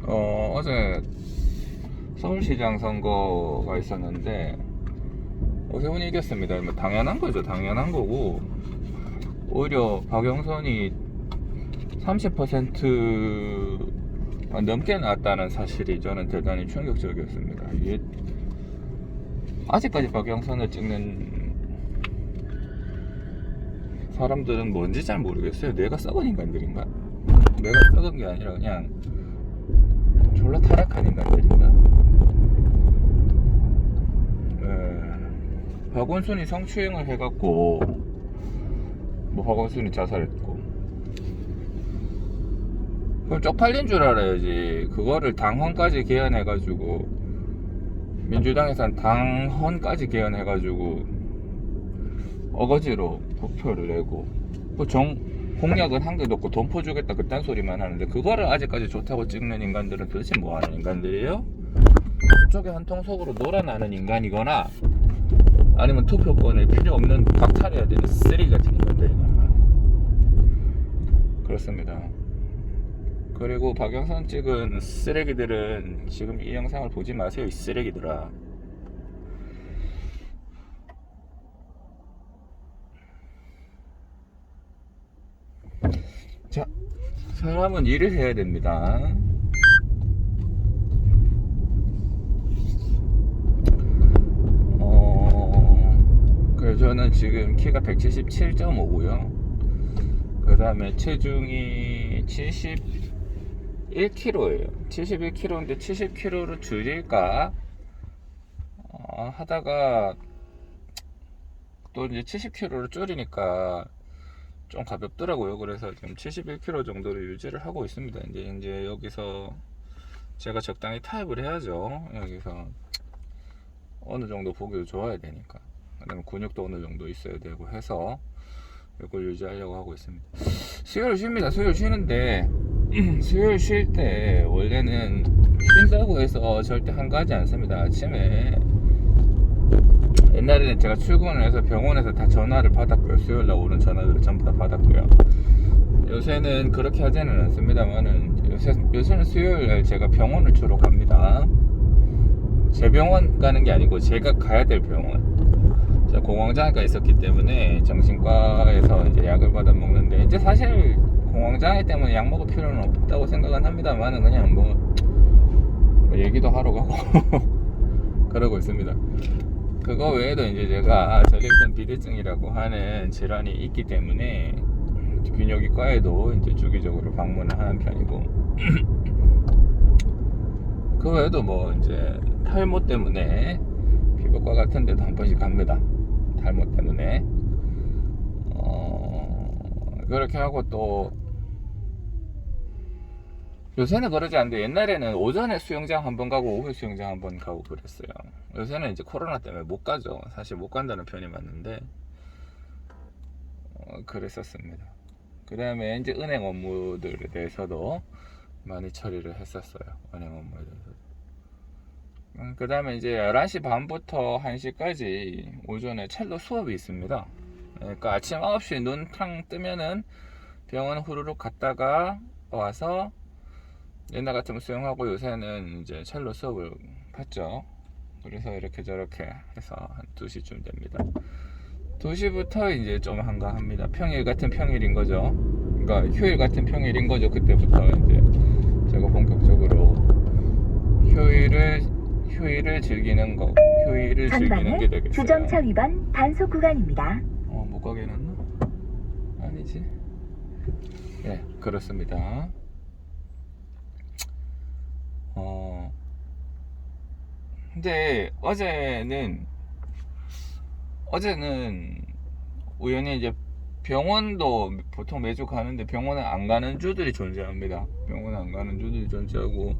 어제 서울시장 선거가 있었는데 오세훈이 이겼습니다. 뭐 당연한 거죠. 당연한 거고, 오히려 박영선이 30% 넘게 나왔다는 사실이 저는 대단히 충격적이었습니다. 이게 아직까지 박영선을 찍는 사람들은 뭔지 잘 모르겠어요. 내가 썩은 인간들인가? 내가 썩은 게 아니라 그냥 졸라 타락한 인간들인가? 박원순이 성추행을 해갖고 뭐 박원순이 자살했고, 그럼 쪽팔린 줄 알아야지. 그거를 당헌까지 개헌해가지고, 민주당에선 당헌까지 개헌해가지고 어거지로 국표를 내고, 그 공약은 한 개도 없고 돈 퍼주겠다 그딴 소리만 하는데, 그거를 아직까지 좋다고 찍는 인간들은 도대체 뭐하는 인간들이에요? 그쪽에 한통속으로 놀아나는 인간이거나 아니면 투표권에 필요 없는 박탈해야 되는 쓰레기 같은 인간들이거나 그렇습니다. 그리고 박영선 찍은 쓰레기들은 지금 이 영상을 보지 마세요, 이 쓰레기들아. 자, 사람은 일을 해야 됩니다. 그래서 저는 지금 키가 177.5고요. 그 다음에 체중이 71kg예요. 71kg인데 70kg를 줄일까 하다가 또 이제 70kg를 줄이니까 좀 가볍더라고요. 그래서 지금 71kg 정도를 유지를 하고 있습니다. 이제 여기서 제가 적당히 타협을 해야죠. 여기서 어느 정도 보기도 좋아야 되니까. 그다음에 근육도 어느 정도 있어야 되고 해서 이걸 유지하려고 하고 있습니다. 수요일 쉽니다. 수요일 쉬는데 수요일 쉴 때 원래는 쉰다고 해서 절대 한가하지 않습니다. 아침에 옛날에는 제가 출근을 해서 병원에서 다 전화를 받았고요. 수요일날 오는 전화들을 전부 다 받았고요. 요새는 그렇게 하지는 않습니다만은 요새는 수요일날 제가 병원을 주로 갑니다. 제 병원 가는 게 아니고 제가 가야 될 병원. 제가 공황장애가 있었기 때문에 정신과에서 이제 약을 받아 먹는데, 이제 사실 공황장애 때문에 약 먹을 필요는 없다고 생각은 합니다만은 그냥 뭐 얘기도 하러 가고 그러고 있습니다. 그거 외에도 이제 제가 전립선 비대증이라고 하는 질환이 있기 때문에 균형외과에도 이제 주기적으로 방문을 하는 편이고 그 외에도 뭐 이제 탈모 때문에 피부과 같은 데도 한 번씩 갑니다. 탈모 때문에 그렇게 하고, 또 요새는 그러지 않는데 옛날에는 오전에 수영장 한 번 가고 오후에 수영장 한 번 가고 그랬어요. 요새는 이제 코로나 때문에 못 가죠. 사실 못 간다는 편이 맞는데 그랬었습니다. 그 다음에 이제 은행 업무들에 대해서도 많이 처리를 했었어요. 은행 업무에 대해서. 그 다음에 이제 11시 반부터 1시까지 오전에 첼로 수업이 있습니다. 그러니까 아침 9시에 눈 탕 뜨면은 병원 후루룩 갔다가 와서 옛날 같으면 수영하고, 요새는 이제 첼로 수업을 받죠. 그래서 이렇게 저렇게 해서 한 2시쯤 됩니다. 2시부터 이제 좀 한가합니다. 평일 같은 평일인 거죠. 그러니까 휴일 같은 평일인 거죠. 그때부터 이제 제가 본격적으로 휴일을 즐기는 거, 휴일을 즐기는 게 되겠어요. 주정차 위반 단속 구간입니다. 못 가게 해놨나? 아니지. 예, 그렇습니다. 근데 어제는 우연히 이제 병원도 보통 매주 가는데 병원에 안 가는 주들이 존재합니다. 병원에 안 가는 주들이 존재하고,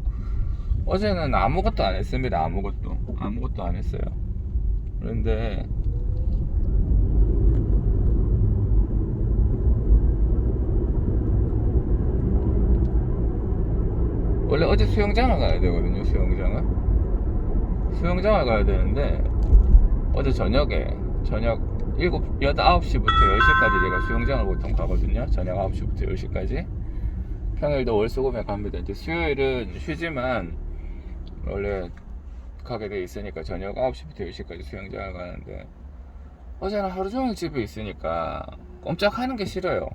어제는 아무것도 안 했습니다. 아무것도 안 했어요. 그런데 원래 어제 수영장을 가야 되거든요. 수영장을 가야 되는데 어제 저녁 9시부터 10시까지 제가 수영장을 보통 가거든요. 저녁 9시부터 10시까지. 평일도 월수금에 갑니다. 이제 수요일은 쉬지만 원래 가게 돼 있으니까 저녁 9시부터 10시까지 수영장을 가는데 어제는 하루 종일 집에 있으니까 꼼짝하는 게 싫어요.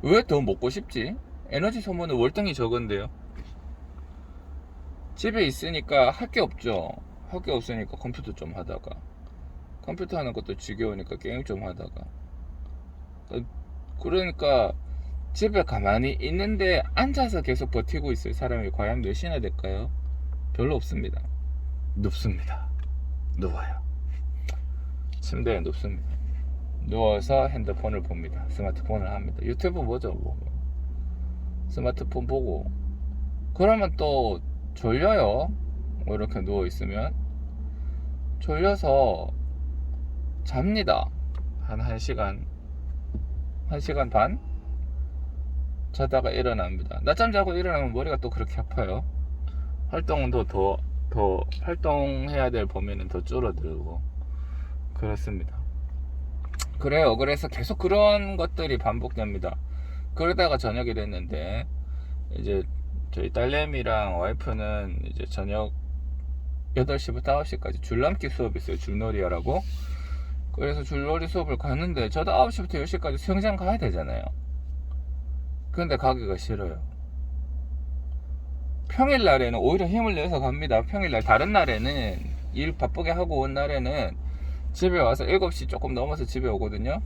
왜 더 먹고 싶지? 에너지 소모는 월등히 적은데요. 집에 있으니까 할 게 없죠. 할 게 없으니까 컴퓨터 좀 하다가, 컴퓨터 하는 것도 지겨우니까 게임 좀 하다가, 그러니까 집에 가만히 있는데 앉아서 계속 버티고 있을 사람이 과연 몇이나 될까요? 별로 없습니다. 눕습니다. 누워요. 침대에 눕습니다. 누워서 핸드폰을 봅니다. 스마트폰을 합니다. 유튜브 보죠. 뭐. 스마트폰 보고 그러면 또 졸려요. 뭐 이렇게 누워있으면 졸려서 잡니다. 한 1시간 반 자다가 일어납니다. 낮잠 자고 일어나면 머리가 또 그렇게 아파요. 활동도 더 활동해야 될 범위는 더 줄어들고 그렇습니다. 그래요. 그래서 계속 그런 것들이 반복됩니다. 그러다가 저녁이 됐는데 이제 저희 딸내미랑 와이프는 이제 저녁 8시부터 9시까지 줄넘기 수업이 있어요. 줄놀이하라고. 그래서 줄놀이 수업을 갔는데 저도 9시부터 10시까지 수영장 가야 되잖아요. 근데 가기가 싫어요. 평일날에는 오히려 힘을 내서 갑니다. 평일날 다른 날에는 일 바쁘게 하고 온 날에는 집에 와서 7시 조금 넘어서 집에 오거든요.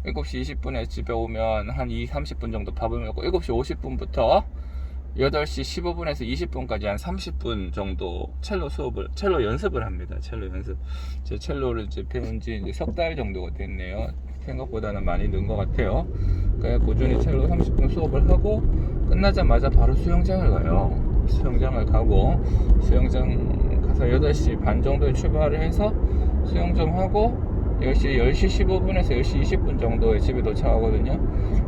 7시 20분에 집에 오면 한 30분 정도 밥을 먹고 7시 50분부터 8시 15분에서 20분까지 한 30분 정도 첼로 연습을 합니다. 첼로 연습. 제 첼로를 이제 배운 지 이제 석 달 정도가 됐네요. 생각보다는 많이 는 것 같아요. 그래서 꾸준히 첼로 30분 수업을 하고 끝나자마자 바로 수영장을 가요. 수영장을 가고 수영장 가서 8시 반 정도에 출발을 해서 수영 좀 하고 10시 15분에서 10시 20분 정도에 집에 도착하거든요.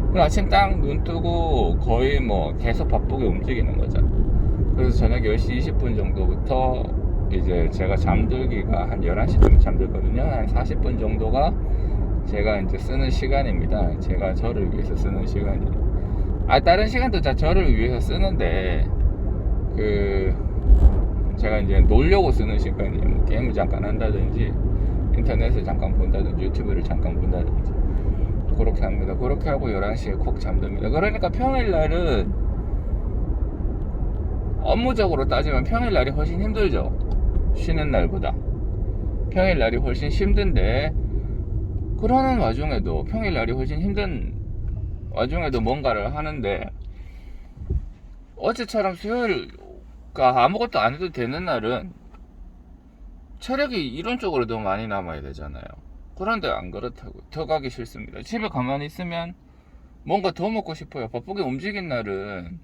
그럼 아침 딱 눈 뜨고 거의 뭐 계속 바쁘게 움직이는 거죠. 그래서 저녁 10시 20분 정도부터 이제 제가 잠들기가 한 11시쯤 잠들거든요. 한 40분 정도가 제가 이제 쓰는 시간입니다. 제가 저를 위해서 쓰는 시간이에요. 다른 시간도 다 저를 위해서 쓰는데 제가 이제 놀려고 쓰는 시간이에요. 뭐 게임을 잠깐 한다든지 인터넷을 잠깐 본다든지 유튜브를 잠깐 본다든지 그렇게 합니다. 그렇게 하고 11시에 콕 잠듭니다. 그러니까 평일날은 업무적으로 따지면 평일날이 훨씬 힘들죠. 쉬는 날보다 평일날이 훨씬 힘든데 그러는 와중에도 평일날이 훨씬 힘든 와중에도 뭔가를 하는데 어제처럼 수요일가 아무것도 안 해도 되는 날은 체력이 이론적으로 더 많이 남아야 되잖아요. 그런데 안 그렇다고. 더 가기 싫습니다. 집에 가만히 있으면 뭔가 더 먹고 싶어요. 바쁘게 움직인 날은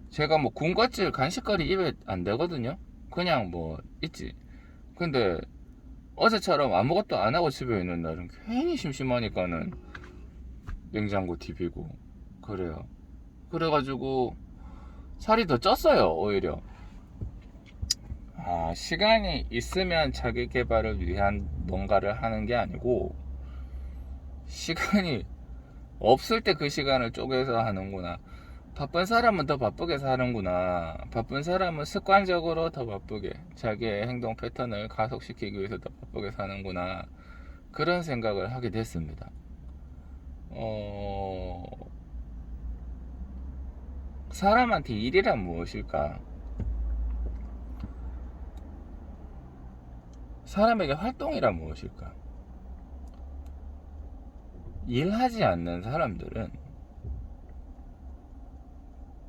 제가 뭐 군것질 간식거리 입에 안 대거든요. 그냥 뭐 있지. 근데 어제처럼 아무것도 안 하고 집에 있는 날은 괜히 심심하니까는 냉장고 디비고 그래요. 그래가지고 살이 더 쪘어요. 오히려 시간이 있으면 자기 개발을 위한 뭔가를 하는 게 아니고 시간이 없을 때 그 시간을 쪼개서 하는구나. 바쁜 사람은 더 바쁘게 사는구나. 바쁜 사람은 습관적으로 더 바쁘게 자기의 행동 패턴을 가속시키기 위해서 더 바쁘게 사는구나. 그런 생각을 하게 됐습니다. 사람한테 일이란 무엇일까? 사람에게 활동이란 무엇일까? 일하지 않는 사람들은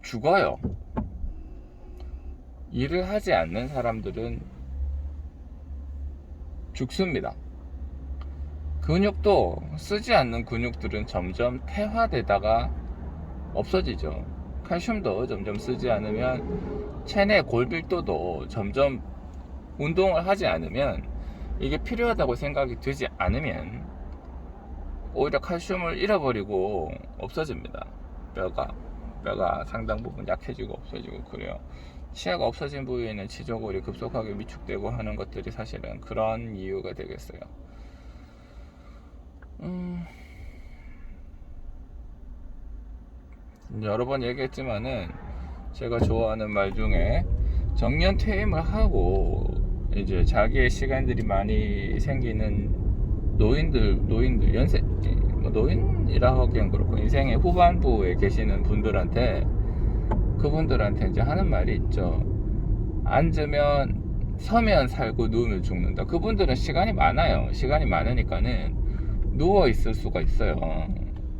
죽어요. 일을 하지 않는 사람들은 죽습니다. 근육도 쓰지 않는 근육들은 점점 퇴화되다가 없어지죠. 칼슘도 점점 쓰지 않으면 체내 골밀도도 점점 운동을 하지 않으면 이게 필요하다고 생각이 되지 않으면 오히려 칼슘을 잃어버리고 없어집니다. 뼈가 상당 부분 약해지고 없어지고 그래요. 치아가 없어진 부위에는 치조골이 급속하게 위축되고 하는 것들이 사실은 그런 이유가 되겠어요. 여러 번 얘기했지만은 제가 좋아하는 말 중에 정년 퇴임을 하고 이제 자기의 시간들이 많이 생기는 노인들 연세 뭐 노인이라 하기엔 그렇고 인생의 후반부에 계시는 분들한테 그분들한테 이제 하는 말이 있죠. 앉으면 서면 살고 누우면 죽는다. 그분들은 시간이 많아요. 시간이 많으니까는 누워 있을 수가 있어요.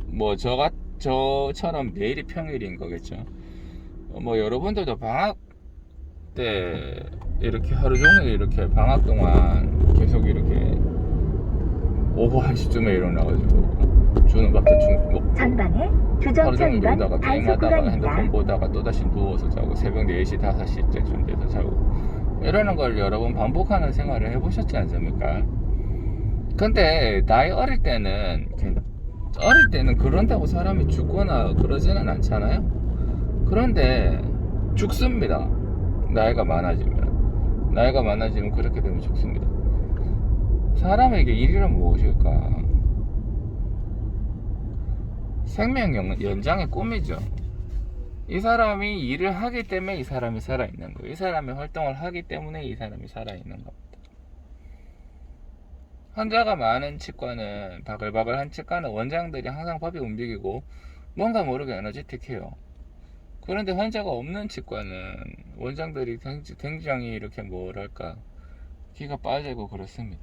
뭐 저처럼 내일이 평일인 거겠죠. 뭐 여러분들도 방학 때 이렇게 하루 종일 이렇게 방학 동안 계속 이렇게 오후 1시쯤에 일어나가지고 주는 밥 대충 먹고 전방에 주정차 하루 종일 위반 놀다가 단속 게임하다가 구간입니다. 핸드폰 보다가 또다시 누워서 자고 새벽 4시 5시쯤 돼서 자고 이러는 걸 여러 번 반복하는 생활을 해보셨지 않습니까? 근데 나이 어릴 때는 그런다고 사람이 죽거나 그러지는 않잖아요. 그런데 죽습니다. 나이가 많아지면 그렇게 되면 죽습니다. 사람에게 일이란 무엇일까? 생명 연장의 꿈이죠. 이 사람이 일을 하기 때문에 이 사람이 살아있는 거예요. 이 사람이 활동을 하기 때문에 이 사람이 살아있는 겁니다. 환자가 많은 치과는 바글바글한 치과는 원장들이 항상 밥이 움직이고 뭔가 모르게 에너지틱해요. 그런데 환자가 없는 치과는 원장들이 굉장히 이렇게 뭐랄까 기가 빠지고 그렇습니다.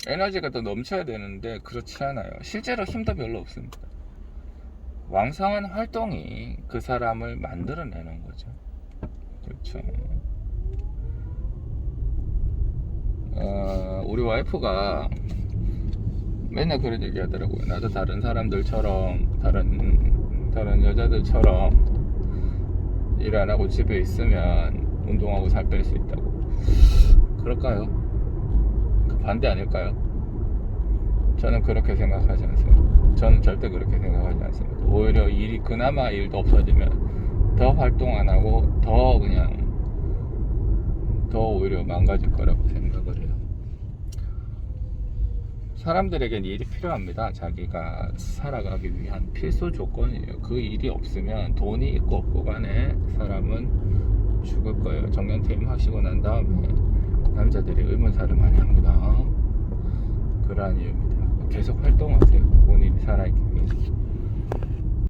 에너지가 더 넘쳐야 되는데 그렇지 않아요. 실제로 힘도 별로 없습니다. 왕성한 활동이 그 사람을 만들어내는 거죠. 그렇죠. 우리 와이프가 맨날 그런 얘기 하더라고요. 나도 다른 사람들처럼 다른 여자들처럼 일 안 하고 집에 있으면 운동하고 살 뺄 수 있다고. 그럴까요? 그 반대 아닐까요? 저는 그렇게 생각하지 않습니다. 저는 절대 그렇게 생각하지 않습니다. 오히려 그나마 일도 없어지면 더 활동 안 하고 더 오히려 망가질 거라고 생각을 해요. 사람들에겐 일이 필요합니다. 자기가 살아가기 위한 필수 조건이에요. 그 일이 없으면 돈이 있고 없고 간에 사람은 죽을 거예요. 정년퇴임 하시고 난 다음에 남자들이 의문사를 많이 합니다. 그러한 이유입니다. 계속 활동하세요. 본인이 살아있기 위해서.